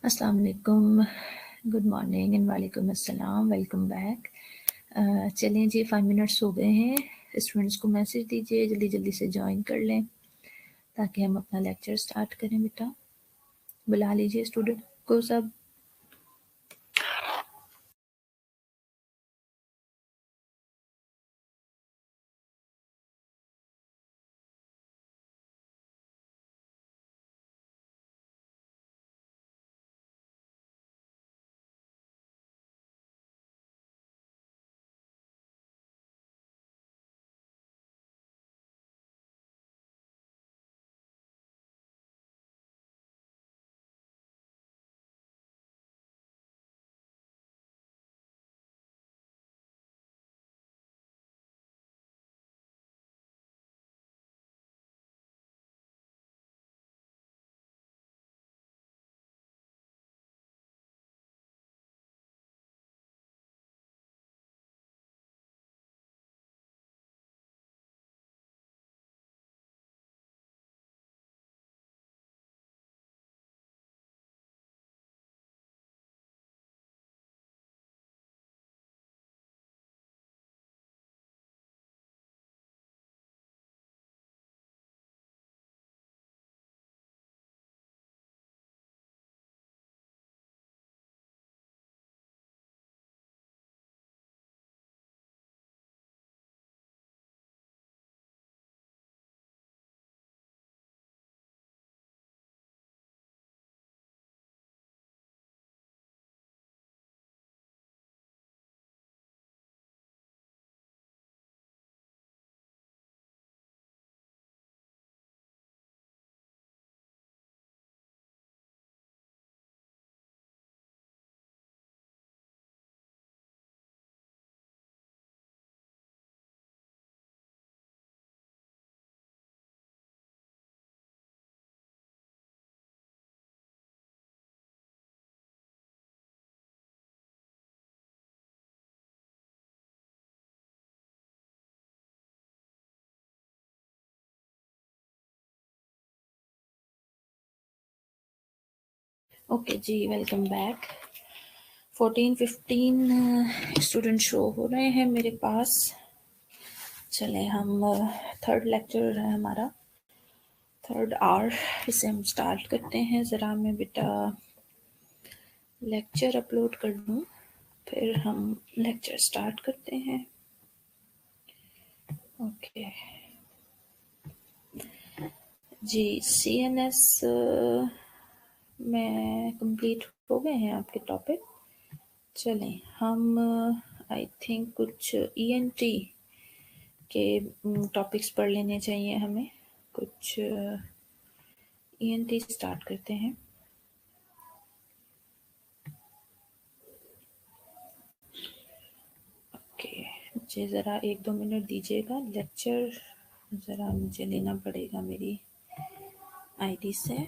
अस्सलाम वालेकुम, good morning and वालेकुम अस्सलाम, वेलकम बैक। चलें जी, 5 मिनट्स हो गए हैं। स्टूडेंट्स को मैसेज दीजिए, जल्दी जल्दी से ज्वाइन कर लें ताकि हम अपना लेक्चर स्टार्ट करें। बेटा बुला लीजिए स्टूडेंट को सब। ओके जी, वेलकम बैक। 14-15 स्टूडेंट शो हो रहे हैं मेरे पास। चले हम थर्ड लेक्चर है हमारा, थर्ड आवर, इसे हम स्टार्ट करते हैं। ज़रा मैं बेटा लेक्चर अपलोड कर दूँ, फिर हम लेक्चर स्टार्ट करते हैं। ओके जी, CNS में कंप्लीट हो गए हैं आपके टॉपिक। चलें हम आई थिंक कुछ ENT के टॉपिक्स पढ़ लेने चाहिए हमें। कुछ ENT स्टार्ट करते हैं। ओके, मुझे ज़रा 1-2 मिनट दीजिएगा। लेक्चर ज़रा मुझे लेना पड़ेगा मेरी ID से।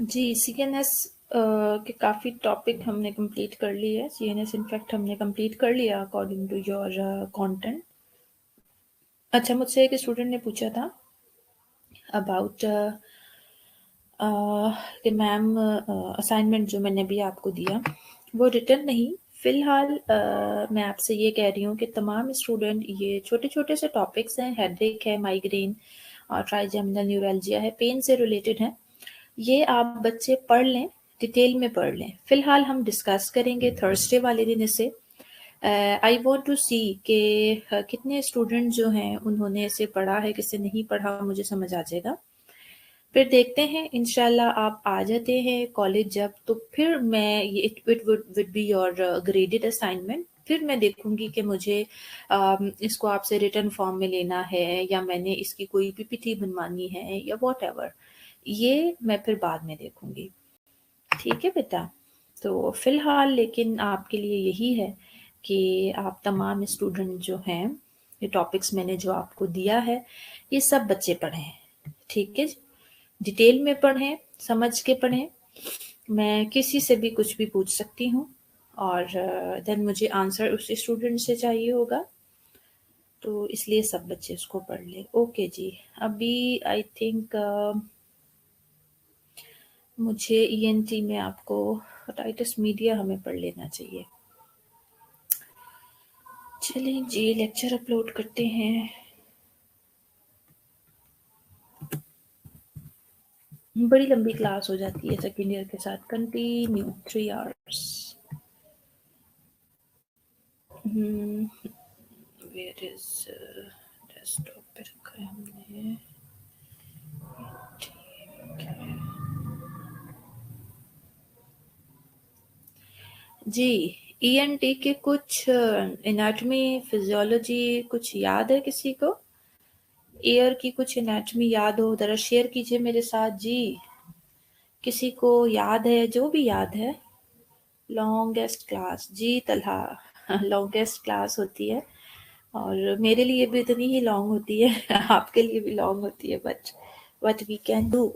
जी, CNS के काफ़ी टॉपिक हमने कंप्लीट कर लिए है। CNS इनफैक्ट हमने कंप्लीट कर लिया अकॉर्डिंग टू योर कंटेंट। अच्छा, मुझसे एक स्टूडेंट ने पूछा था अबाउट कि मैम असाइनमेंट जो मैंने भी आपको दिया वो रिटर्न नहीं। फ़िलहाल मैं आपसे ये कह रही हूँ कि तमाम स्टूडेंट, ये छोटे-छोटे से टॉपिक्स हैं, हेडेक है, माइग्रेन और ट्राइजेमिनल न्यूरैल्जिया है, पेन से रिलेटेड हैं। ये आप बच्चे पढ़ लें, डिटेल में पढ़ लें। फ़िलहाल हम डिस्कस करेंगे थर्सडे वाले दिन इसे। आई वांट टू सी कि कितने स्टूडेंट जो हैं उन्होंने इसे पढ़ा है, किसने नहीं पढ़ा, मुझे समझ आ जाएगा। फिर देखते हैं, इंशाल्लाह आप आ जाते हैं कॉलेज जब, तो फिर मैं ये it would be your graded assignment. फिर मैं देखूंगी कि मुझे इसको आपसे रिटर्न फॉर्म में लेना है या मैंने इसकी कोई PPT बनवानी है या व्हाटएवर, ये मैं फिर बाद में देखूंगी। ठीक है बेटा? तो फिलहाल लेकिन आपके लिए यही है कि आप तमाम स्टूडेंट जो हैं, ये टॉपिक्स मैंने जो आपको दिया है, ये सब बच्चे पढ़ें, ठीक है जी? डिटेल में पढ़ें, समझ के पढ़ें। मैं किसी से भी कुछ भी पूछ सकती हूँ और देन मुझे आंसर उस स्टूडेंट से चाहिए होगा, तो इसलिए सब बच्चे इसको पढ़ लें। ओके जी, अभी आई थिंक मुझे ईएनटी में आपको ओटाइटिस मीडिया हमें पढ़ लेना चाहिए। चलिए जी, लेक्चर अपलोड करते हैं। बड़ी लंबी क्लास हो जाती है सेकेंड ईयर के साथ। Continue 3 hours. Where is desktop पे रखा है हमने। जी, ईएनटी के कुछ एनाटॉमी फिजियोलॉजी कुछ याद है किसी को? एयर की कुछ एनाटॉमी याद हो, जरा शेयर कीजिए मेरे साथ जी। किसी को याद है? जो भी याद है। लॉन्गेस्ट क्लास जी तलहा, लॉन्गेस्ट क्लास होती है और मेरे लिए भी इतनी ही लॉन्ग होती है, आपके लिए भी लॉन्ग होती है, but what we can do.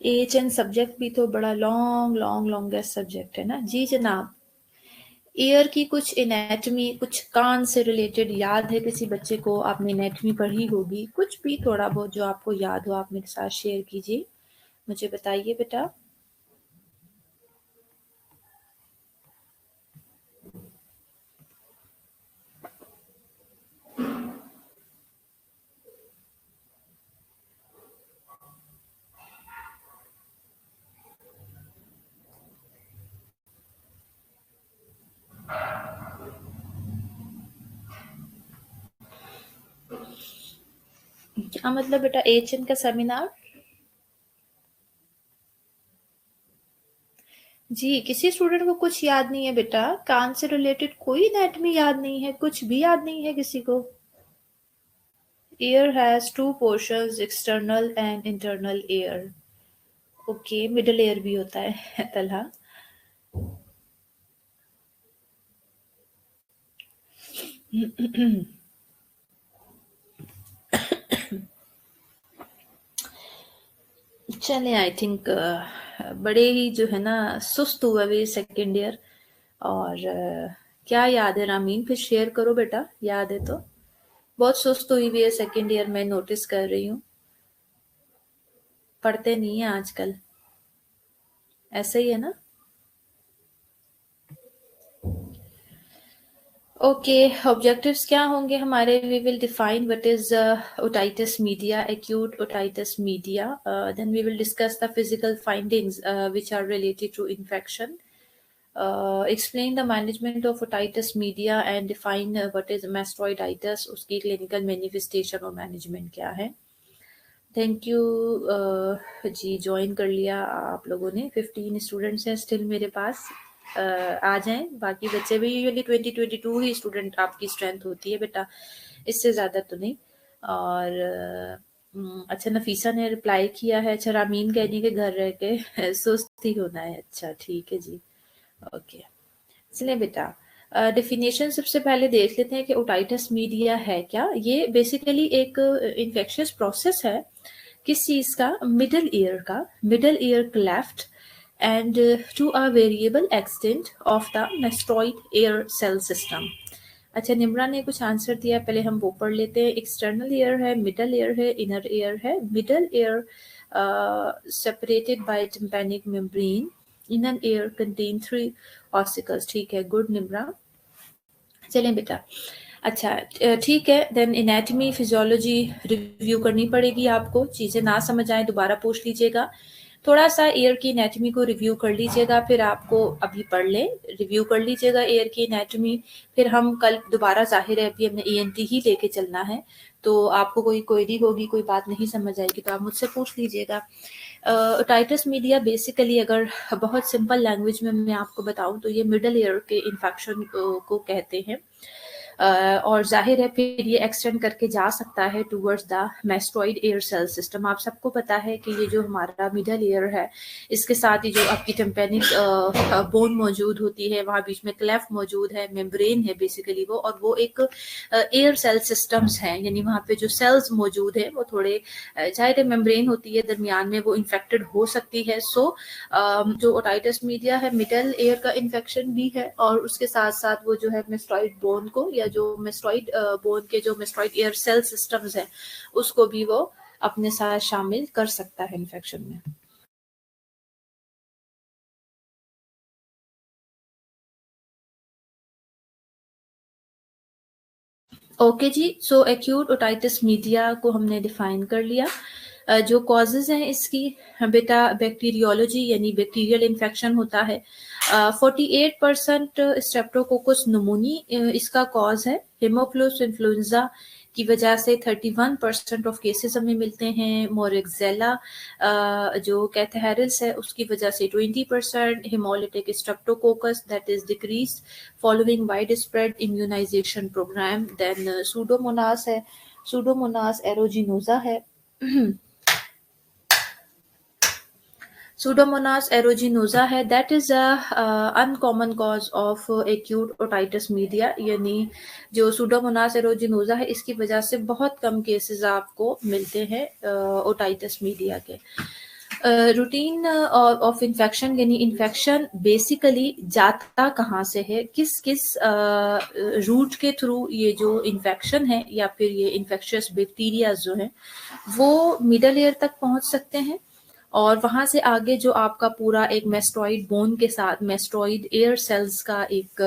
AHN subject भी तो बड़ा लॉन्गेस्ट सब्जेक्ट है ना जी जनाब। ईयर की कुछ एनाटॉमी, कुछ कान से रिलेटेड याद है किसी बच्चे को? आपने एनाटॉमी पढ़ी होगी, कुछ भी थोड़ा बहुत जो आपको याद हो आप मेरे साथ शेयर कीजिए, मुझे बताइए बेटा। क्या मतलब बेटा एएचएन का सेमिनार? जी, किसी स्टूडेंट को कुछ याद नहीं है बेटा? कान से रिलेटेड कोई एनाटॉमी याद नहीं है? कुछ भी याद नहीं है किसी को? Ear has two portions, external and internal ear. Okay, middle air भी होता है तलहा। चले आई थिंक बड़े ही जो है ना सुस्त हुआ वे सेकेंड ईयर। और क्या याद है रामीन? फिर शेयर करो बेटा, याद है तो। बहुत सुस्त हुई हुई है सेकेंड ईयर में, नोटिस कर रही हूँ। पढ़ते नहीं है आजकल, ऐसा ही है ना? ओके, ऑब्जेक्टिव्स क्या होंगे हमारे? We will define what is otitis media, acute otitis media. Then we will discuss the physical findings which are related to infection. Explain the management of otitis media and define what is mastoiditis, उसकी clinical manifestation और management क्या है। Thank you ji, join कर लिया आप लोगों ने। 15 students हैं स्टिल मेरे पास। आ जाएं बाकी बच्चे भी। यूजुअली 20-22 ही स्टूडेंट आपकी स्ट्रेंथ होती है बेटा, इससे ज़्यादा तो नहीं। और अच्छा, नफीसा ने रिप्लाई किया है। अच्छा, रामीन कहनी के घर रह के सुस्त ही होना है। अच्छा ठीक है जी, ओके। चलिए बेटा, डेफिनेशन सबसे पहले देख लेते हैं कि ओटाइटिस मीडिया है क्या। ये बेसिकली एक इन्फेक्शियस प्रोसेस है। किस चीज़ का? Middle ear cleft and to a variable extent of the mastoid air cell system. अच्छा, निम्रा ने कुछ आंसर दिया, पहले हम वो पढ़ लेते हैं। एक्सटर्नल ईयर है, मिडल ईयर है, इनर ईयर है। Middle ear separated by tympanic membrane, inner ear contain 3 ossicles. ठीक है, गुड निम्रा। चलें बेटा, अच्छा ठीक है। देन एनाटॉमी फिजियोलॉजी रिव्यू करनी पड़ेगी आपको। चीज़ें ना समझ आए दोबारा पूछ लीजिएगा। थोड़ा सा एयर की एनाटॉमी को रिव्यू कर लीजिएगा, फिर आपको अभी पढ़ लें, रिव्यू कर लीजिएगा एयर की एनाटॉमी। फिर हम कल दोबारा, ज़ाहिर है अभी हमने ईएनटी ही लेके चलना है, तो आपको कोई क्वेरी होगी, कोई बात नहीं समझ आएगी तो आप मुझसे पूछ लीजिएगा। ओटाइटिस मीडिया बेसिकली, अगर बहुत सिंपल लैंग्वेज में मैं आपको बताऊं तो ये मिडल ईयर के इन्फेक्शन को कहते हैं। और ज़ाहिर है फिर ये एक्सटेंड करके जा सकता है towards the mastoid air cell system. आप सबको पता है कि ये जो हमारा मिडल ईयर है, इसके साथ ही जो आपकी टिम्पेनिक बोन मौजूद होती है, वहाँ बीच में क्लेफ्ट मौजूद है, मेम्ब्रेन है बेसिकली वो, और वो एक एयर सेल सिस्टम्स हैं, यानी वहाँ पे जो सेल्स मौजूद है वो थोड़े ज़ाहिर है मेम्ब्रेन होती है दरमियान में, वो इन्फेक्टेड हो सकती है। सो जो ओटाइटिस मीडिया है मिडल एयर का इन्फेक्शन भी है, और उसके साथ साथ वो जो है मेस्टोइड बोन को, या जो मेस्टोइड बोन के जो मेस्टोइड एयर सेल सिस्टम्स हैं उसको भी वो अपने साथ शामिल कर सकता है इन्फेक्शन में। ओके जी, सो एक्यूट ओटाइटिस मीडिया को हमने डिफाइन कर लिया। जो कॉजेज हैं इसकी, बेटा बैक्टीरियोलॉजी यानी बैक्टीरियल इन्फेक्शन होता है। 48% स्ट्रेप्टोकोकस नमूनी इसका कॉज है। हेमोफिलस इन्फ्लुएंजा की वजह से 31% ऑफ केसेस हमें मिलते हैं। मोरेक्सेला जो कैथेरिस है उसकी वजह से 20%। Hemolytic streptococcus that is decrease following wide spread immunization programme. Then pseudomonas है, सूडोमोनास एरोजिनोजा है। Pseudomonas aeruginosa है, that is uncommon cause of acute otitis media, यानी जो Pseudomonas aeruginosa है इसकी वजह से बहुत कम केसेस आपको मिलते हैं ओटाइटिस मीडिया के। रूटीन ऑफ इन्फेक्शन, यानी इन्फेक्शन बेसिकली जाता कहाँ से है, किस किस रूट के थ्रू ये जो इन्फेक्शन है या फिर ये इन्फेक्शियस बैक्टीरिया जो है वो मिडल ईयर तक पहुंच सकते हैं, और वहां से आगे जो आपका पूरा एक मेस्टोइड बोन के साथ मेस्टोइड एयर सेल्स का एक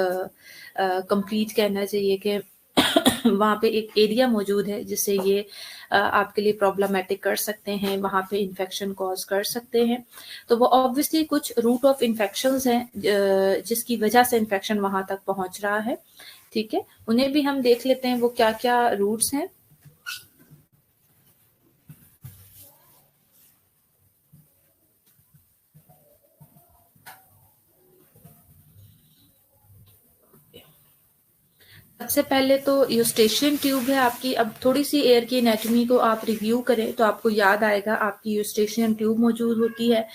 कंप्लीट कहना चाहिए कि वहाँ पे एक एरिया मौजूद है जिससे ये आपके लिए प्रॉब्लमेटिक कर सकते हैं, वहाँ पे इन्फेक्शन कॉज कर सकते हैं। तो वो ऑब्वियसली कुछ रूट ऑफ इन्फेक्शंस हैं जिसकी वजह से इन्फेक्शन वहाँ तक पहुँच रहा है। ठीक है, उन्हें भी हम देख लेते हैं वो क्या क्या रूट्स हैं। सबसे पहले तो यूस्टेशियन ट्यूब है आपकी। अब थोड़ी सी एयर की एनाटॉमी को आप रिव्यू करें तो आपको याद आएगा आपकी यूस्टेशियन ट्यूब मौजूद होती है।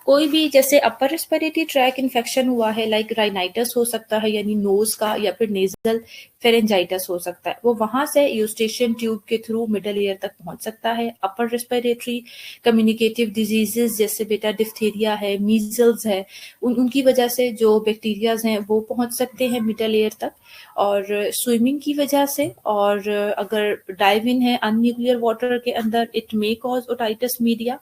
कोई भी जैसे अपर रेस्पिरेटरी ट्रैक इन्फेक्शन हुआ है, लाइक राइनाइटिस हो सकता है यानी नोज का, या फिर नेजल फेरेंजाइटिस हो सकता है, वो वहां से यूस्टेशियन ट्यूब के थ्रू मिडल ईयर तक पहुंच सकता है। अपर रेस्पिरेटरी कम्युनिकेटिव डिजीजेस जैसे बेटा डिफ्थीरिया है, मीजल्स है, उनकी वजह से जो बैक्टीरियाज हैं वो पहुंच सकते हैं मिडल ईयर तक। और स्विमिंग की वजह से, और अगर डाइव इन है अनन्यूक्लियर वाटर के अंदर, it may cause otitis media.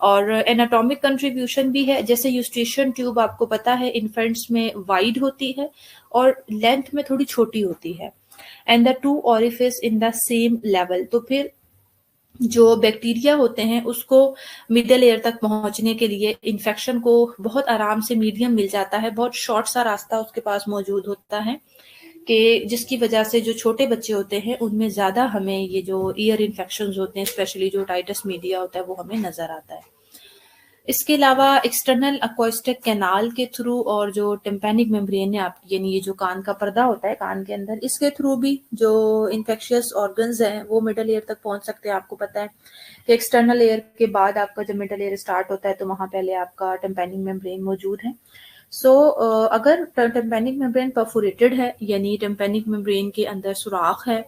और एनाटॉमिक कंट्रीब्यूशन भी है, जैसे यूस्टेशियन ट्यूब आपको पता है इन्फेंट्स में वाइड होती है और लेंथ में थोड़ी छोटी होती है, and the two orifice in the same level. तो फिर जो बैक्टीरिया होते हैं उसको मिडल एयर तक पहुंचने के लिए इन्फेक्शन को बहुत आराम से मीडियम मिल जाता है, बहुत शॉर्ट सा रास्ता उसके पास मौजूद होता है, कि जिसकी वजह से जो छोटे बच्चे होते हैं उनमें ज़्यादा हमें ये जो ईयर इन्फेक्शंस होते हैं, स्पेशली जो ओटाइटिस मीडिया होता है, वो हमें नज़र आता है। इसके अलावा एक्सटर्नल अक्वास्टिक कैनाल के थ्रू, और जो टिम्पैनिक मेम्ब्रेन है आपकी, यानी ये जो कान का पर्दा होता है कान के अंदर, इसके थ्रू भी जो इन्फेक्शियस ऑर्गन्स हैं वो मिडल ईयर तक पहुंच सकते हैं। आपको पता है कि एक्सटर्नल एयर के बाद आपका जब मिडल एयर स्टार्ट होता है तो वहां पहले आपका टिम्पैनिक मेम्ब्रेन मौजूद है। सो अगर टिम्पैनिक मेम्ब्रेन परफोरेटेड है, यानी टिम्पैनिक मेम्ब्रेन के अंदर सुराख है,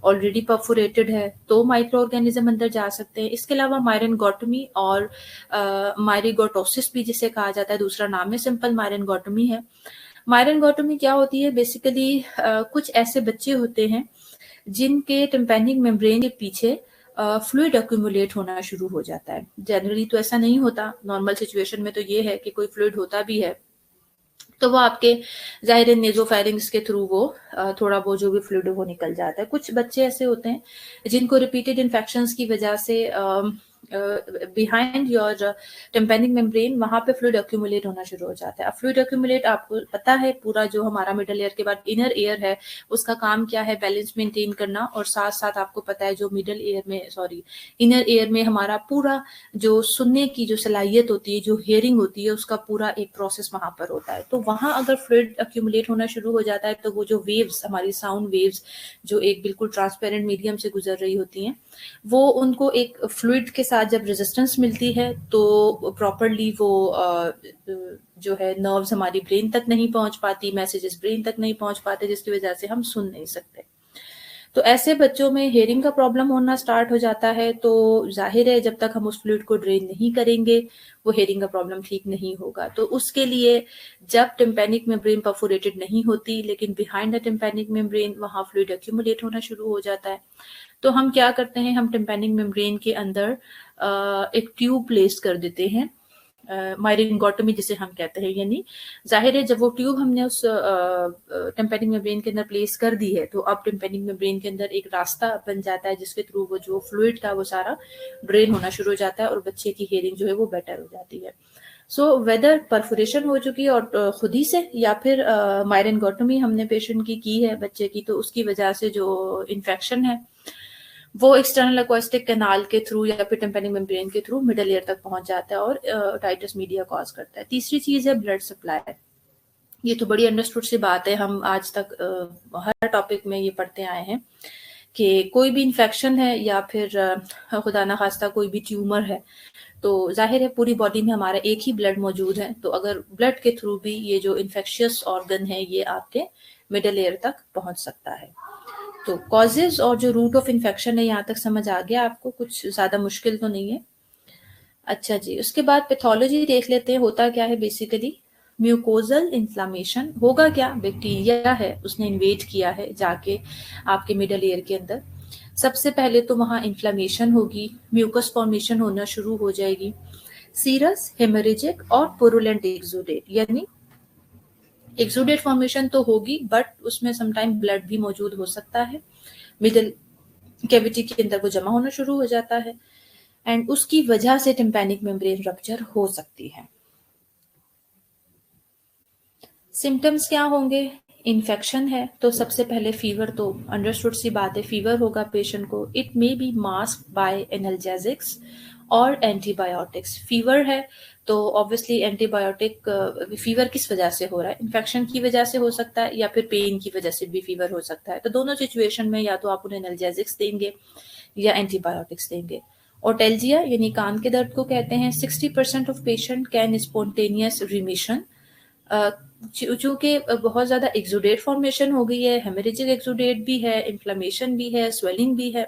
ऑलरेडी परफोरेटेड है, तो माइक्रो ऑर्गेनिज्म अंदर जा सकते हैं। इसके अलावा मायरेनगोटमी और मायरीगोटोसिस भी जिसे कहा जाता है, दूसरा नाम है सिंपल मायरेनगोटमी है। मायरेनगोटमी क्या होती है, बेसिकली कुछ ऐसे बच्चे होते हैं जिनके टिम्पैनिक मेम्ब्रेन के पीछे फ्लूइड एक्यूमुलेट होना शुरू हो जाता है। जनरली तो ऐसा नहीं होता, नॉर्मल सिचुएशन में तो ये है कि कोई फ्लूइड होता भी है तो वो आपके ज़ाहिर है नेज़ोफेरिंग्स के थ्रू वो थोड़ा वो जो भी फ्लूइड वो निकल जाता है। कुछ बच्चे ऐसे होते हैं जिनको रिपीटेड इन्फेक्शंस की वजह से बिहाइंड योर टिम्पैनिक मेम्ब्रेन, वहां पे फ्लूइड एक्यूमुलेट होना शुरू हो जाता है। अब फ्लूइड एक्यूमुलेट आपको पता है, पूरा जो हमारा मिडल एयर के बाद इनर एयर है उसका काम क्या है, बैलेंस मेंटेन करना। और साथ साथ आपको पता है जो मिडल एयर में इनर एयर में हमारा पूरा जो सुनने की जो सलाहियत होती है, जो हियरिंग होती है, उसका पूरा एक प्रोसेस वहां पर होता है। तो वहां अगर फ्लूइड एक्यूमुलेट होना शुरू हो जाता है तो वो जो वेव्स, हमारी साउंड वेव्स जो एक बिल्कुल ट्रांसपेरेंट मीडियम से गुजर रही होती हैं, वो उनको एक फ्लूइड के साथ जब रेजिस्टेंस मिलती है तो प्रॉपरली वो जो है नर्व्स हमारी ब्रेन तक नहीं पहुंच पाती, मैसेजेस ब्रेन तक नहीं पहुंच पाते, जिसकी वजह से हम सुन नहीं सकते। तो ऐसे बच्चों में हियरिंग का प्रॉब्लम होना स्टार्ट हो जाता है। तो जाहिर है जब तक हम उस फ्लूइड को ड्रेन नहीं करेंगे वो हियरिंग का प्रॉब्लम ठीक नहीं होगा। तो उसके लिए जब टिम्पैनिक मेम्ब्रेन परफोरेटेड नहीं होती लेकिन बिहाइंड द टिम्पैनिक मेम्ब्रेन वहां फ्लूइड एक्यूमुलेट होना शुरू हो जाता है, तो हम क्या करते हैं, हम टिम्पैनिक मेम्ब्रेन के अंदर एक ट्यूब प्लेस कर देते हैं, मायरिंगोटोमी जिसे हम कहते हैं। यानी जाहिर है जब वो ट्यूब हमने उस टिम्पैनिक मेम्ब्रेन के अंदर प्लेस कर दी है तो अब टिम्पैनिक मेम्ब्रेन के अंदर एक रास्ता बन जाता है जिसके थ्रू वो जो फ्लूइड था वो सारा ड्रेन होना शुरू हो जाता है और बच्चे की हियरिंग जो है वो बेटर हो जाती है। सो वेदर परफोरेशन हो चुकी है और खुद ही से या फिर मायरिंगोटोमी हमने पेशेंट की है बच्चे की, तो उसकी वजह से जो इन्फेक्शन है वो एक्सटर्नल एक्वास्टिक कैनाल के थ्रू या फिर टिम्पैनिक मेम्ब्रेन के थ्रू मिडल ईयर तक पहुंच जाता है और ओटाइटिस मीडिया कॉज करता है। तीसरी चीज है ब्लड सप्लाई। ये तो बड़ी अंडरस्टूड सी बात है, हम आज तक हर टॉपिक में ये पढ़ते आए हैं कि कोई भी इन्फेक्शन है या फिर खुदा ना खास्ता कोई भी ट्यूमर है तो जाहिर है पूरी बॉडी में हमारा एक ही ब्लड मौजूद है, तो अगर ब्लड के थ्रू भी ये जो इन्फेक्शियस ऑर्गन है ये आपके मिडल ईयर तक पहुंच सकता है। तो कॉजेज और जो रूट ऑफ इन्फेक्शन है यहाँ तक समझ आ गया आपको, कुछ ज्यादा मुश्किल तो नहीं है। अच्छा जी, उसके बाद पैथोलॉजी देख लेते हैं, होता क्या है बेसिकली। म्यूकोजल इन्फ्लामेशन होगा क्या, बैक्टीरिया है उसने इन्वेट किया है जाके आपके मिडल ईयर के अंदर। सबसे पहले तो वहां इन्फ्लामेशन होगी, म्यूकस फॉर्मेशन होना शुरू हो जाएगी, सीरस, हेमरेजिक और पुरुलेंट एक्सुडेट, यानी एक्सुडेट फॉर्मेशन तो होगी बट उसमें समटाइम ब्लड भी मौजूद हो सकता है, मिडल कैविटी के अंदर वो जमा होना शुरू हो जाता है एंड उसकी वजह से टिम्पैनिक मेम्ब्रेन रप्चर हो सकती है। सिम्टम्स क्या होंगे, इन्फेक्शन है तो सबसे पहले फीवर, तो अंडरस्टूड सी बात है फीवर होगा पेशेंट को। It may be mask by analgesics और एंटीबायोटिक्स। फीवर है तो ऑब्वियसली एंटीबायोटिक, फीवर किस वजह से हो रहा है, इन्फेक्शन की वजह से हो सकता है या फिर पेन की वजह से भी फीवर हो सकता है। तो दोनों सिचुएशन में या तो आप उन्हें एनाल्जेसिक्स देंगे या एंटीबायोटिक्स देंगे। ओटेल्जिया यानी कान के दर्द को कहते हैं, 60% of patient can spontaneous remission. चूंकि बहुत ज्यादा एक्सुडेट फॉर्मेशन हो गई है, हेमरेजिक एक्सुडेट भी है, इन्फ्लेमेशन भी है, स्वेलिंग भी है,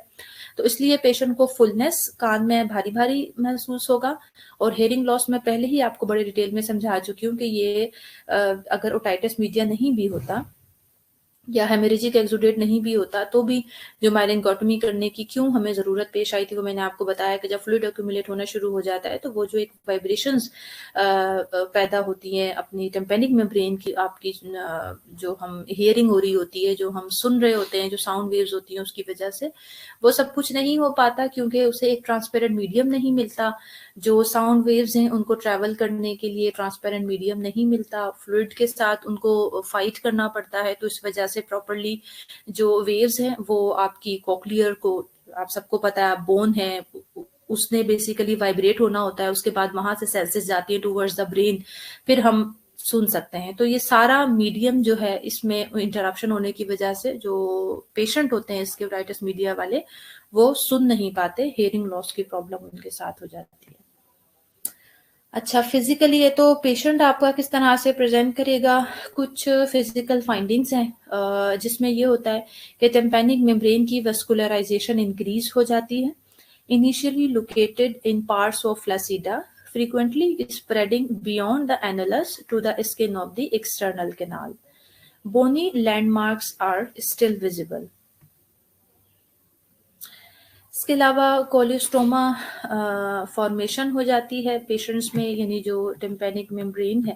तो इसलिए पेशेंट को फुलनेस, कान में भारी भारी महसूस होगा। और हेयरिंग लॉस मैं पहले ही आपको बड़े डिटेल में समझा चुकी हूँ कि ये अगर ओटाइटिस मीडिया नहीं भी होता या हेमरेजिक एक्सुडेट नहीं भी होता तो भी जो मायरिंगोटोमी करने की क्यों हमें जरूरत पेश आई थी वो मैंने आपको बताया कि जब फ्लूइड एक्यूमुलेट होना शुरू हो जाता है तो वो जो एक वाइब्रेशंस पैदा होती हैं अपनी टिम्पैनिक मेम्ब्रेन की, आपकी जो हम हियरिंग हो रही होती है, जो हम सुन रहे होते हैं, जो साउंड वेव्स होती हैं, उसकी वजह से वो सब कुछ नहीं हो पाता क्योंकि उसे एक ट्रांसपेरेंट मीडियम नहीं मिलता। जो साउंड वेव्स हैं उनको ट्रैवल करने के लिए ट्रांसपेरेंट मीडियम नहीं मिलता, फ्लूइड के साथ उनको फाइट करना पड़ता है। तो इस वजह से प्रॉपरली जो वेव्स हैं वो आपकी कॉक्लियर को, आप सबको पता है बोन है, उसने बेसिकली वाइब्रेट होना होता है, उसके बाद वहां से सेल्सेस जाती है टूवर्ड्स द ब्रेन, फिर हम सुन सकते हैं। तो ये सारा मीडियम जो है इसमें इंटरप्शन होने की वजह से जो पेशेंट होते हैं इसके ओटाइटिस मीडिया वाले वो सुन नहीं पाते, हियरिंग लॉस की प्रॉब्लम उनके साथ हो जाती है। अच्छा, फिजिकली ये तो पेशेंट आपका किस तरह से प्रेजेंट करेगा, कुछ फिजिकल फाइंडिंग्स हैं जिसमें ये होता है कि टिम्पैनिक मेम्ब्रेन की वेस्कुलराइजेशन इंक्रीज हो जाती है, initially located in parts of flaccida, frequently spreading beyond the annulus to the skin of the external canal. Bony landmarks are still visible. इसके अलावा कोलिस्टोमा फॉर्मेशन हो जाती है पेशेंट्स में, यानी जो टिम्पैनिक मेम्ब्रेन है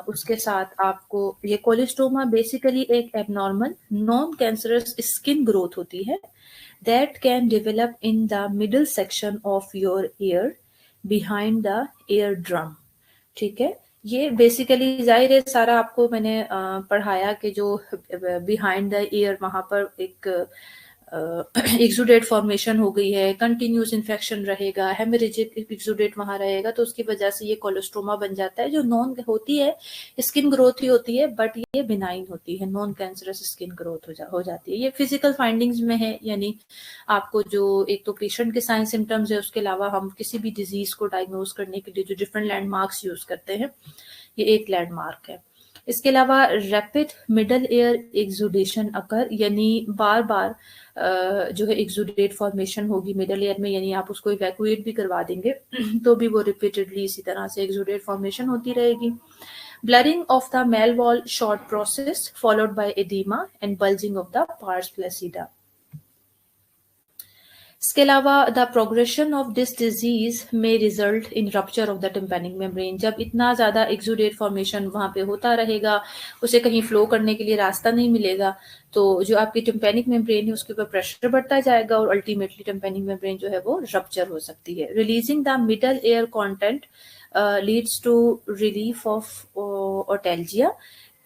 उसके साथ आपको ये कोलेस्टोमा बेसिकली एक abnormal non cancerous skin growth होती है that can develop in the middle section of your year behind the ear drum. ठीक है, ये बेसिकली जाहिर है सारा आपको मैंने पढ़ाया कि जो बिहाइंड द ईयर वहां पर एक एक्सुडेट फॉर्मेशन हो गई है, कंटिन्यूस इन्फेक्शन रहेगा, हेमरेजिक एक्सुडेट वहां रहेगा, तो उसकी वजह से ये कोलेस्ट्रोमा बन जाता है जो नॉन होती है स्किन ग्रोथ ही होती है बट ये बिनाइन होती है, नॉन कैंसरस स्किन ग्रोथ हो जाती है। ये फिजिकल फाइंडिंग्स में है, यानी आपको जो एक तो पेशेंट के साइन सिम्टम्स है उसके अलावा हम किसी भी डिजीज को डायग्नोज करने के लिए जो डिफरेंट लैंडमार्क्स यूज करते हैं, ये एक लैंडमार्क है। इसके अलावा रैपिड मिडल एयर एक्सुडेशन अकर, यानी बार बार जो है एक्सुडेट फॉर्मेशन होगी मिडल एयर में, यानी आप उसको इवैक्यूएट भी करवा देंगे तो भी वो रिपीटेडली इसी तरह से एक्सुडेट फॉर्मेशन होती रहेगी। Blurring of the malleal short process followed by oedema and bulging of the pars flaccida. इसके अलावा the progression of this disease में result in rupture of the tympanic membrane. जब इतना ज्यादा एक्सुडेट फॉर्मेशन वहां पे होता रहेगा, उसे कहीं फ्लो करने के लिए रास्ता नहीं मिलेगा, तो जो आपकी टिम्पैनिक मेम्ब्रेन है उसके ऊपर प्रेशर बढ़ता जाएगा और अल्टीमेटली टिम्पैनिक मेम्ब्रेन जो है वो रप्चर हो सकती है। Releasing the middle ear content leads to relief of otalgia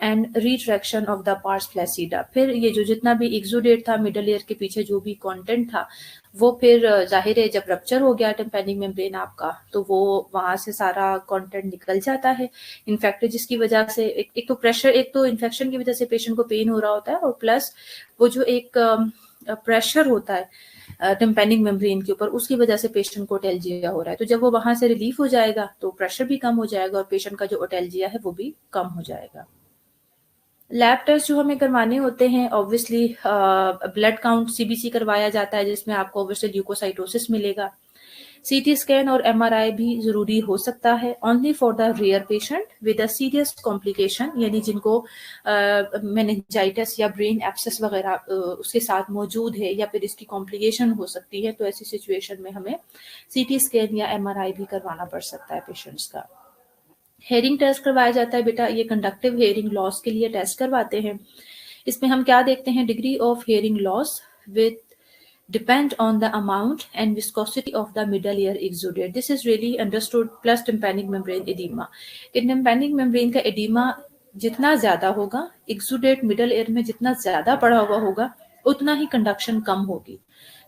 and retraction of the pars flaccida. फिर ये जो जितना भी एक्सुडेट था मिडल ईयर के पीछे जो भी कंटेंट था वो फिर जाहिर है जब रप्चर हो गया टिम्पैनिक मेम्ब्रेन आपका, तो वो वहां से सारा कंटेंट निकल जाता है इनफैक्ट, जिसकी वजह से एक तो प्रेशर, एक तो इन्फेक्शन की वजह से पेशेंट को पेन हो रहा होता है और प्लस वो जो एक प्रेशर होता है टिम्पैनिक मेम्ब्रेन के ऊपर, उसकी वजह से पेशेंट को ओटेल्जिया हो रहा है। तो जब वो वहां से रिलीफ हो जाएगा तो प्रेशर भी कम हो जाएगा और पेशेंट का जो ओटेल्जिया है वो भी कम हो जाएगा। लैब टेस्ट जो हमें करवाने होते हैं, ऑब्वियसली ब्लड काउंट सीबीसी करवाया जाता है जिसमें आपको ऑब्वियसली ल्यूकोसाइटोसिस मिलेगा। सीटी स्कैन और एमआरआई भी जरूरी हो सकता है only for the rare patient with a serious complication, यानी जिनको मेनिंजाइटिस या ब्रेन एब्सेस वगैरह उसके साथ मौजूद है या फिर इसकी कॉम्प्लिकेशन हो सकती है, तो ऐसी सिचुएशन में हमें सीटी स्कैन या एमआरआई भी करवाना पड़ सकता है पेशेंट्स का। हेयरिंग टेस्ट करवाया जाता है बेटा, ये कंडक्टिव हेयरिंग लॉस के लिए टेस्ट करवाते हैं। इसमें हम क्या देखते हैं, degree of hearing loss with depend on the amount and viscosity of the middle ear exudate. This is really understood plus tympanic membrane edema. कि tympanic membrane का edema जितना ज्यादा होगा, exudate middle ear में जितना ज्यादा पड़ा हुआ होगा, उतना ही conduction कम होगी,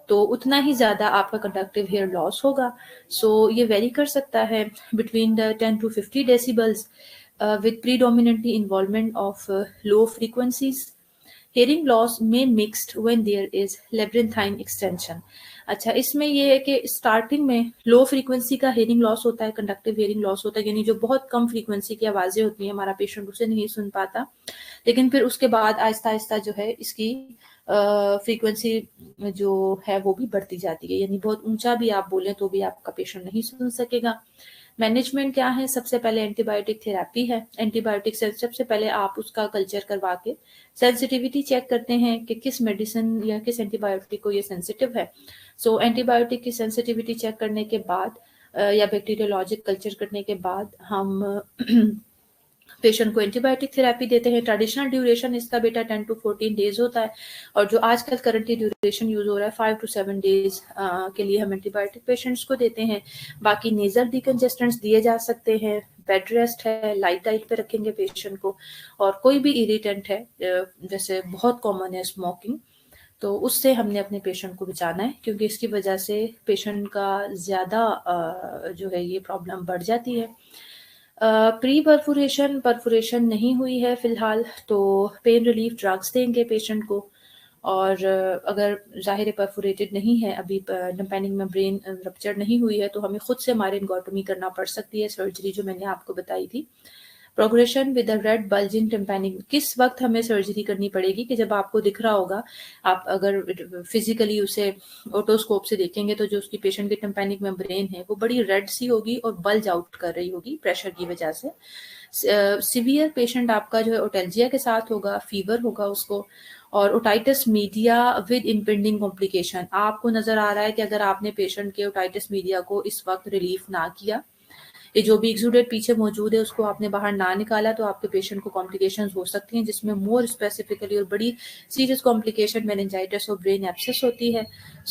तो उतना ही ज्यादा आपका कंडक्टिव हेयर लॉस होगा। सो ये वेरी कर सकता है between the 10 to 50 decibels with predominantly involvement of low frequencies. Hearing loss में mixed when there is labyrinthine extension. अच्छा, इसमें ये है कि स्टार्टिंग में लो फ्रीक्वेंसी का हेयरिंग लॉस होता है, कंडक्टिव हेयरिंग लॉस होता है, यानी जो बहुत कम फ्रीक्वेंसी की आवाजें होती हैं हमारा पेशेंट उसे नहीं सुन पाता, लेकिन फिर उसके बाद आहिस्ता आहिस्ता जो है इसकी फ्रीक्वेंसी जो है वो भी बढ़ती जाती है, यानी बहुत ऊंचा भी आप बोलें तो भी आपका पेशेंट नहीं सुन सकेगा। मैनेजमेंट क्या है, सबसे पहले एंटीबायोटिक थेरेपी है। एंटीबायोटिक से सबसे पहले आप उसका कल्चर करवा के सेंसिटिविटी चेक करते हैं कि किस मेडिसिन या किस एंटीबायोटिक को ये सेंसिटिव है। सो एंटीबायोटिक की सेंसिटिविटी चेक करने के बाद या बैक्टीरियोलॉजिक कल्चर करने के बाद हम पेशेंट को एंटीबायोटिक थेरेपी देते हैं। ट्रेडिशनल ड्यूरेशन इसका बेटा 10 to 14 डेज होता है, और जो आजकल करंटली ड्यूरेशन यूज हो रहा है 5 to 7 डेज के लिए हम एंटीबायोटिक पेशेंट्स को देते हैं। बाकी नेजल डिकंजेस्टेंट्स दिए जा सकते हैं, बेड रेस्ट है, लाइट डाइट पे रखेंगे पेशेंट को, और कोई भी इरिटेंट है जैसे बहुत कॉमन है स्मोकिंग, तो उससे हमने अपने पेशेंट को बचाना है, क्योंकि इसकी वजह से पेशेंट का ज़्यादा जो है ये प्रॉब्लम बढ़ जाती है। प्री परफोरेशन नहीं हुई है फिलहाल, तो पेन रिलीफ ड्रग्स देंगे पेशेंट को, और अगर ज़ाहिर परफोरेटेड नहीं है, अभी टाइम्पैनिक मेम्ब्रेन रप्चर नहीं हुई है, तो हमें खुद से मायरिंगोटोमी करना पड़ सकती है, सर्जरी जो मैंने आपको बताई थी। Progression with the red bulging tympanic, किस वक्त हमें सर्जरी करनी पड़ेगी कि जब आपको दिख रहा होगा, आप अगर फिजिकली उसे ओटोस्कोप से देखेंगे तो जो उसकी पेशेंट की टिम्पैनिक मेम्ब्रेन है वो बड़ी रेड सी होगी और बल्ज आउट कर रही होगी प्रेशर की वजह से। सिवियर पेशेंट आपका जो है ओटेल्जिया के साथ होगा, फीवर होगा उसको, और otitis media with impending complication. आपको नजर आ रहा है कि अगर आपने पेशेंट के ओटाइटिस मीडिया को इस वक्त रिलीफ ना किया ये जो भी एक्सुडेट पीछे मौजूद है उसको आपने बाहर ना निकाला तो आपके पेशेंट को कॉम्प्लिकेशंस हो सकती हैं, जिसमें मोर स्पेसिफिकली और बड़ी सीरियस कॉम्प्लिकेशन मेनिंजाइटिस और ब्रेन एब्सेस होती है।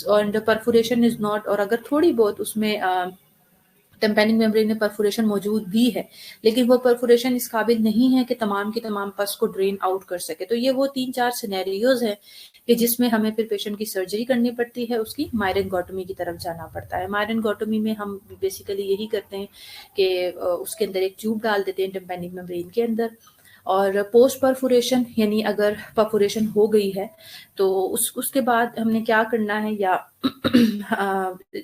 और परफोरेशन इज नॉट, और अगर थोड़ी बहुत उसमें टिम्पैनिक मेम्ब्रेन में परफोरेशन मौजूद भी है, लेकिन वो परफोरेशन इस काबिल नहीं है कि तमाम की तमाम पस को ड्रेन आउट कर सके। तो ये वो 3-4 सिनेरियोज हैं कि जिसमें हमें फिर पेशेंट की सर्जरी करनी पड़ती है, उसकी मायरेनगोटोमी की तरफ जाना पड़ता है। मायरेनगोटोमी में हम बेसिकली यही करते हैं कि उसके अंदर एक ट्यूब डाल देते हैं टिम्पैनिक मेम्ब्रेन के अंदर, और पोस्ट परफोरेशन यानी अगर परफोरेशन हो गई है तो उसके बाद हमने क्या करना है, या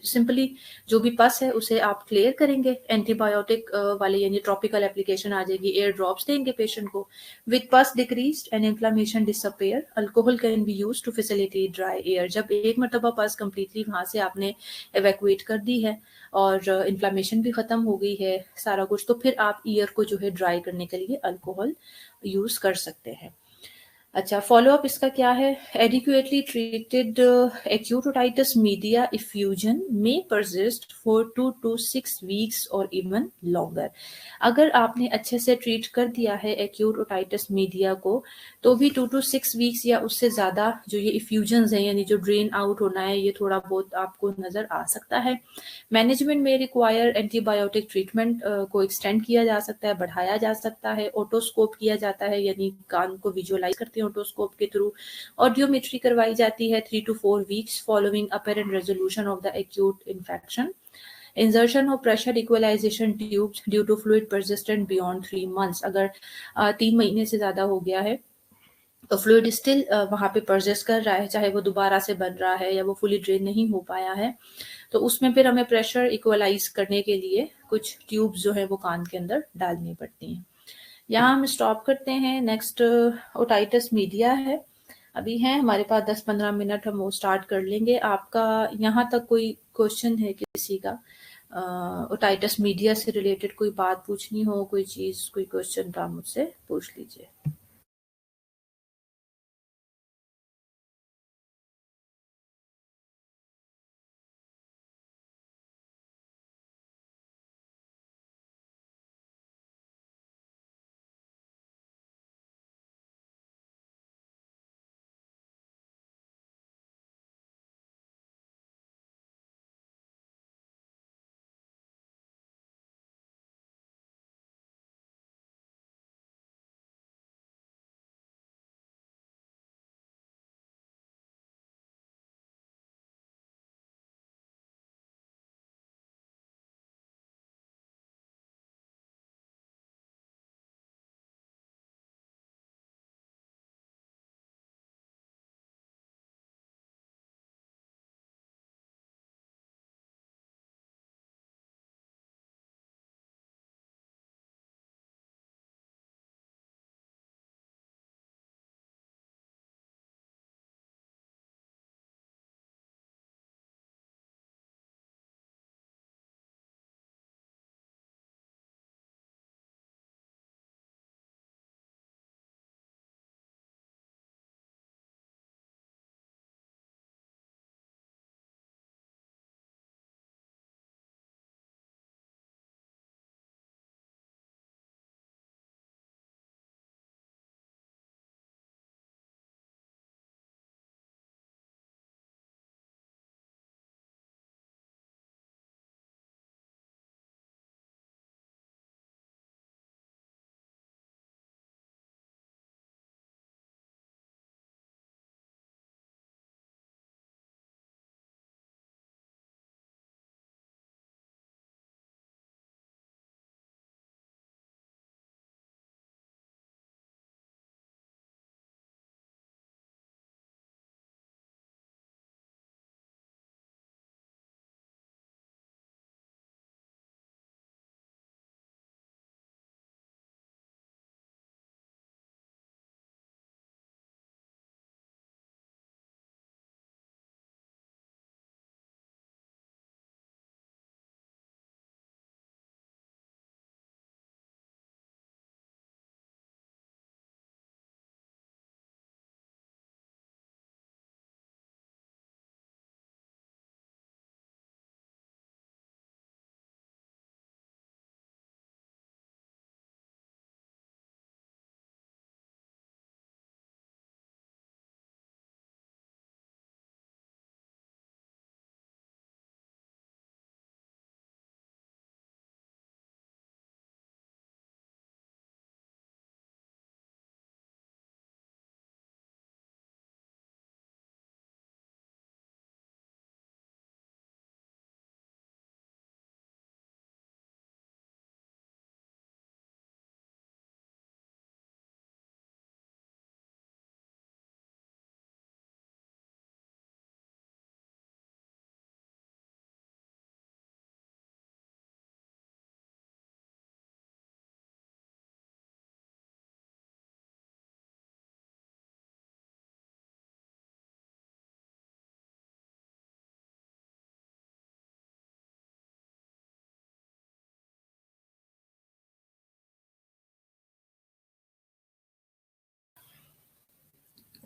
सिंपली जो भी पस है उसे आप क्लियर करेंगे, एंटीबायोटिक वाले यानी ट्रॉपिकल एप्लीकेशन आ जाएगी, एयर ड्रॉप्स देंगे पेशेंट को, with pus decreased and inflammation disappear, alcohol can be used to facilitate dry ear. जब एक मरतबा पस कंप्लीटली वहां से आपने एवैक्यूएट कर दी है और इन्फ्लेमेशन भी खत्म हो गई है सारा कुछ, तो फिर आप ईयर को जो है ड्राई करने के लिए अल्कोहल यूज कर सकते हैं। अच्छा, फ़ॉलो-अप इसका क्या है? Adequately treated acute otitis media effusion may persist for 2 to 6 weeks और इवन लॉन्गर। अगर आपने अच्छे से ट्रीट कर दिया है एक्यूट ओटाइटिस मीडिया को, तो भी 2 टू 6 वीक्स या उससे ज़्यादा जो ये इफ्यूजन्स हैं, यानी जो ड्रेन आउट होना है, ये थोड़ा बहुत आपको नज़र आ सकता है। मैनेजमेंट में रिक्वायर एंटीबायोटिक ट्रीटमेंट को एक्सटेंड किया जा सकता है, बढ़ाया जा सकता है, ओटोस्कोप किया जाता है, यानी कान को विजुअलाइज करते हैं ओटोस्कोप के थ्रू, ऑडियोमेट्री करवाई जाती है 3 to 4 weeks following apparent resolution of the acute infection, insertion of pressure equalization tubes due to fluid persistent beyond 3 months. अगर 3 महीने से ज़्यादा हो गया है तो फ्लूइड स्टिल वहाँ पे परसिस्ट कर रहा है, चाहे वो दोबारा से बन रहा है या वो फुली ड्रेन नहीं हो पाया है, तो उसमें फिर हमें प्रेशर इक्वलाइज करने के लिए कुछ ट्यूब्स जो है वो कान के अंदर डालनी पड़ती हैं। यहाँ हम स्टॉप करते हैं। नेक्स्ट ओटाइटिस मीडिया है, अभी है हमारे पास 10-15 मिनट, हम वो स्टार्ट कर लेंगे। आपका यहाँ तक कोई क्वेश्चन है किसी का ओटाइटिस मीडिया से रिलेटेड, कोई बात पूछनी हो, कोई चीज़, कोई क्वेश्चन, तो आप मुझसे पूछ लीजिए।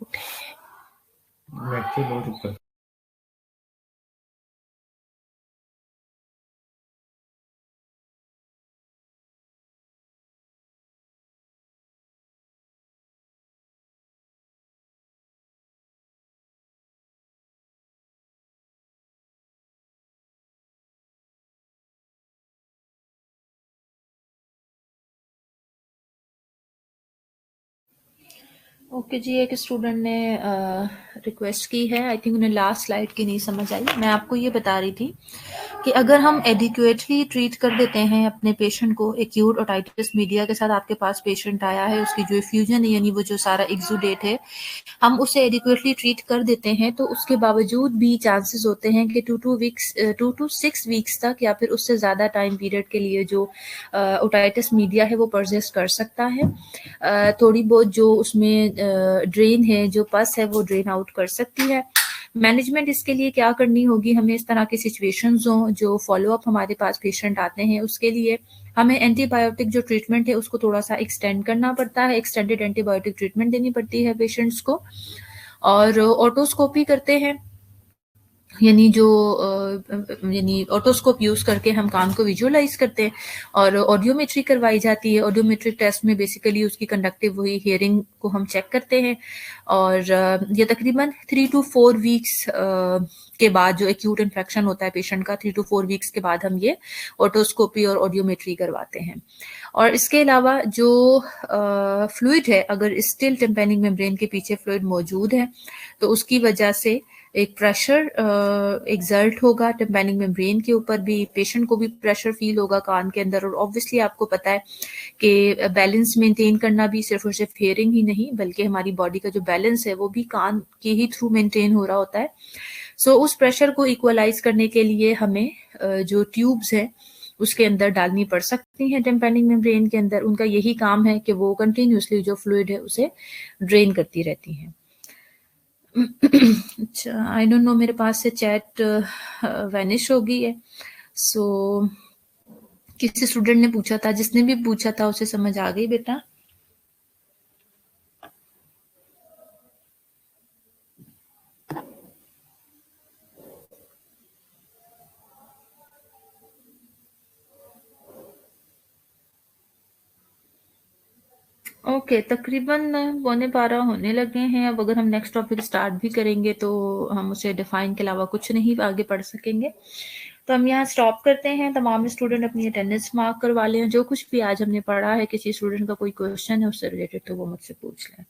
बैटरी बहुत ऊपर। ओके जी, एक स्टूडेंट ने रिक्वेस्ट की है, आई थिंक उन्हें लास्ट स्लाइड की नहीं समझ आई। मैं आपको ये बता रही थी कि अगर हम एडिक्वेटली ट्रीट कर देते हैं अपने पेशेंट को, एक्यूट ओटाइटिस मीडिया के साथ आपके पास पेशेंट आया है, उसकी जो एफ्यूजन है यानी वो जो सारा एक्सुडेट है, हम उसे एडिक्वेटली ट्रीट कर देते हैं, तो उसके बावजूद भी चांसेस होते हैं कि 2 to 6 वीक्स तक या फिर उससे ज़्यादा टाइम पीरियड के लिए जो ओटाइटिस मीडिया है वो परसिस्ट कर सकता है। थोड़ी बहुत जो उसमें ड्रेन है, जो पस है, वो ड्रेन आउट कर सकती है। मैनेजमेंट इसके लिए क्या करनी होगी, हमें इस तरह की सिचुएशंस हो, जो फॉलोअप हमारे पास पेशेंट आते हैं, उसके लिए हमें एंटीबायोटिक जो ट्रीटमेंट है उसको थोड़ा सा एक्सटेंड करना पड़ता है, एक्सटेंडेड एंटीबायोटिक ट्रीटमेंट देनी पड़ती है पेशेंट्स को। और ऑटोस्कोपी करते हैं, यानी जो यानी ऑटोस्कोप यूज करके हम कान को विजुअलाइज करते हैं, और ऑडियोमेट्री करवाई जाती है। ऑडियोमेट्रिक टेस्ट में बेसिकली उसकी कंडक्टिव वही हियरिंग को हम चेक करते हैं, और ये तकरीबन 3 to 4 वीक्स के बाद जो एक्यूट इन्फेक्शन होता है पेशेंट का, 3 to 4 वीक्स के बाद हम ये ऑटोस्कोपी और ऑडियोमेट्री करवाते हैं। और इसके अलावा जो फ्लूइड है, अगर स्टिल टिम्पैनिक मेम्ब्रेन के पीछे फ्लूइड मौजूद है, तो उसकी वजह से एक प्रेशर एग्जर्ट होगा टिम्पैनिक मेम्ब्रेन के ऊपर भी, पेशेंट को भी प्रेशर फील होगा कान के अंदर। और ऑब्वियसली आपको पता है कि बैलेंस मेंटेन करना भी सिर्फ और सिर्फ हियरिंग ही नहीं, बल्कि हमारी बॉडी का जो बैलेंस है वो भी कान के ही थ्रू मेंटेन हो रहा होता है। सो उस प्रेशर को इक्वलाइज करने के लिए हमें जो ट्यूब्स है उसके अंदर डालनी पड़ सकती हैं टिम्पैनिक मेम्ब्रेन के अंदर। उनका यही काम है कि वो कंटिन्यूसली जो फ्लूइड है उसे ड्रेन करती रहती हैं। अच्छा, आई डोंट नो, मेरे पास से चैट वैनिश हो गई है। सो किसी स्टूडेंट ने पूछा था, जिसने भी पूछा था उसे समझ आ गई बेटा? ओके, तकरीबन 11:15 होने लगे हैं। अब अगर हम नेक्स्ट टॉपिक स्टार्ट भी करेंगे तो हम उसे डिफाइन के अलावा कुछ नहीं आगे पढ़ सकेंगे। तो हम यहाँ स्टॉप करते हैं। तमाम स्टूडेंट अपनी अटेंडेंस मार्क करवा लें। जो कुछ भी आज हमने पढ़ा है, किसी स्टूडेंट का कोई क्वेश्चन है उससे रिलेटेड, तो वो मुझसे पूछ लें।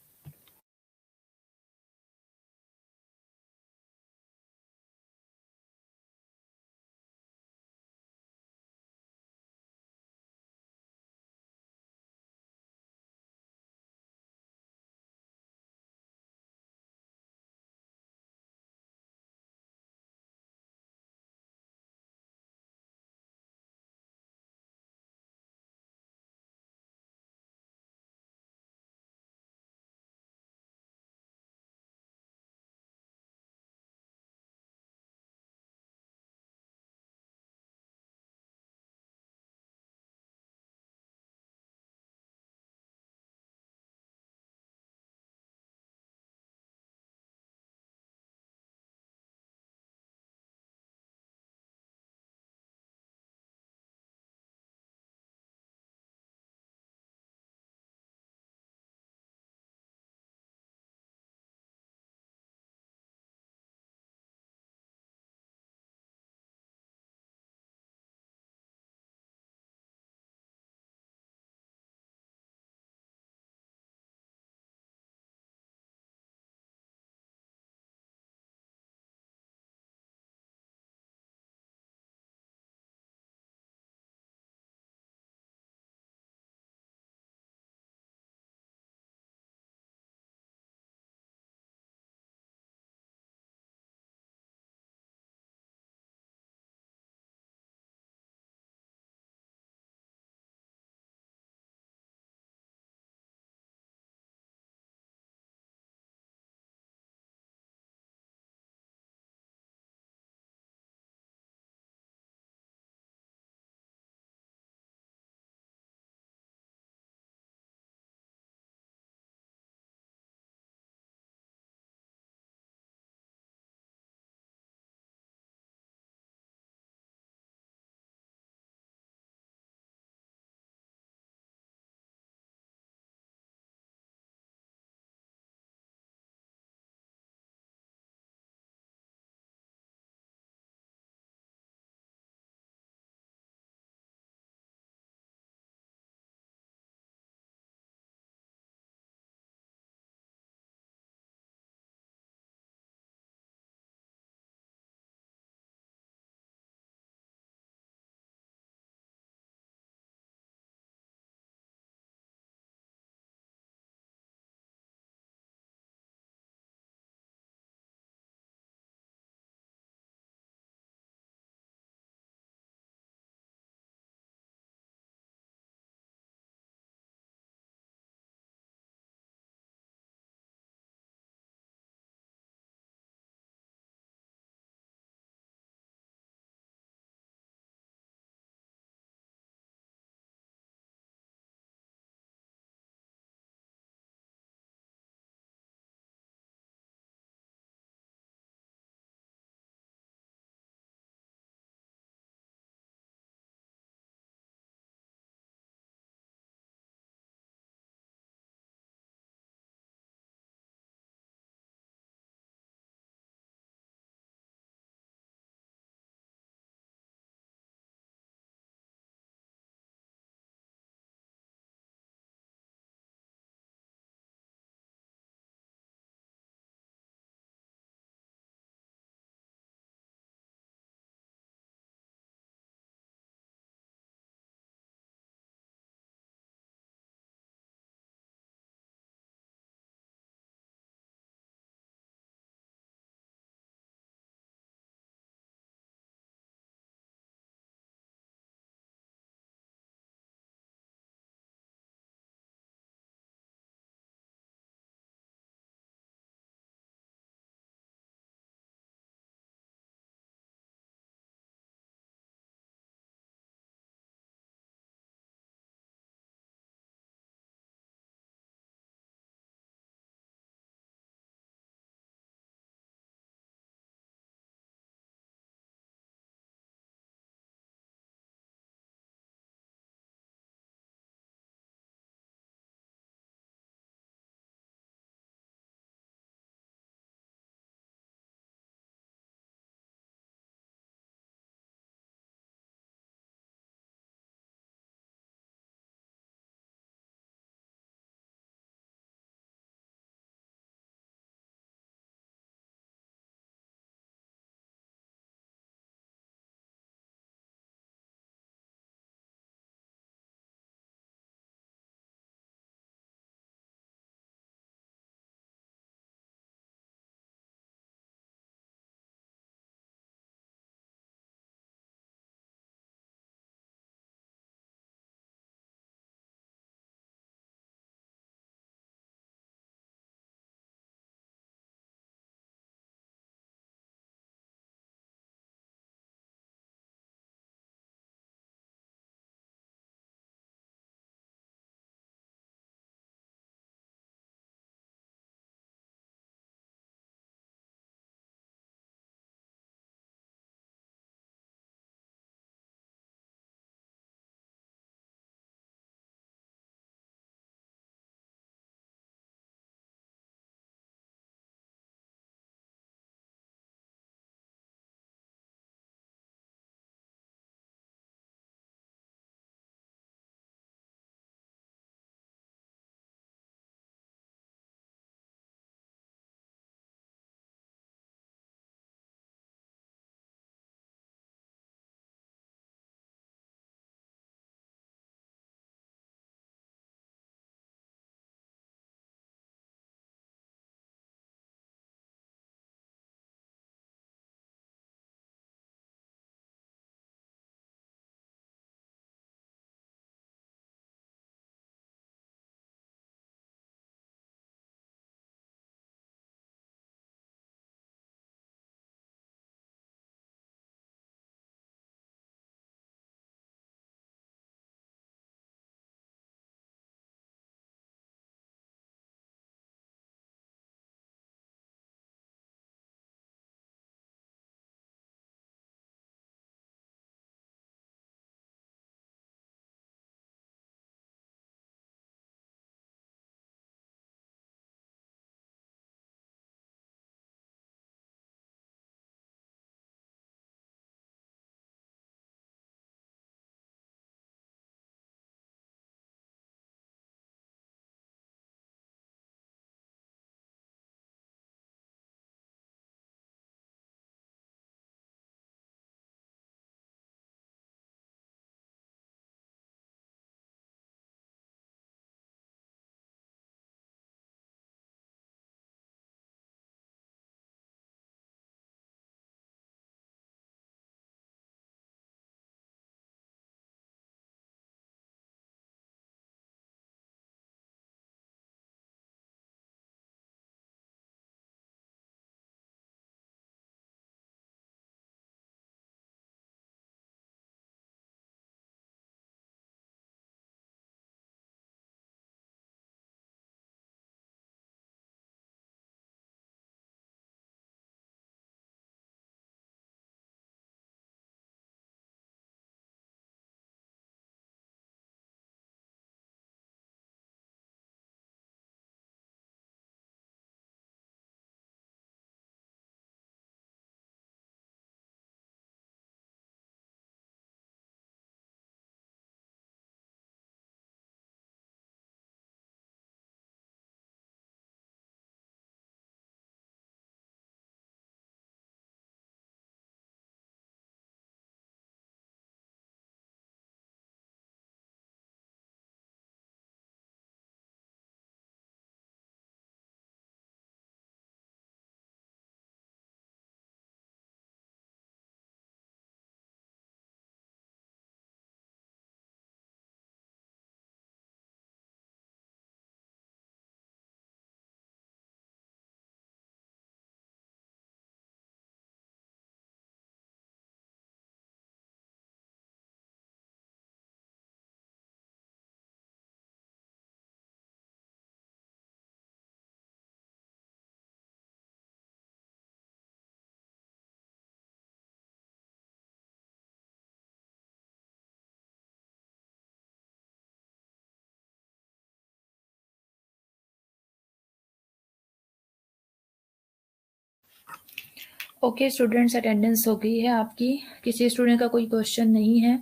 ओके स्टूडेंट्स, अटेंडेंस हो गई है आपकी। किसी स्टूडेंट का कोई क्वेश्चन नहीं है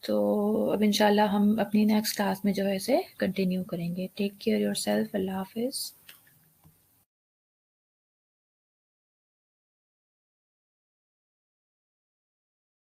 तो अब इंशाल्लाह हम अपनी नेक्स्ट क्लास में जो है इसे कंटिन्यू करेंगे। Take care yourself. अल्लाह हाफिज़।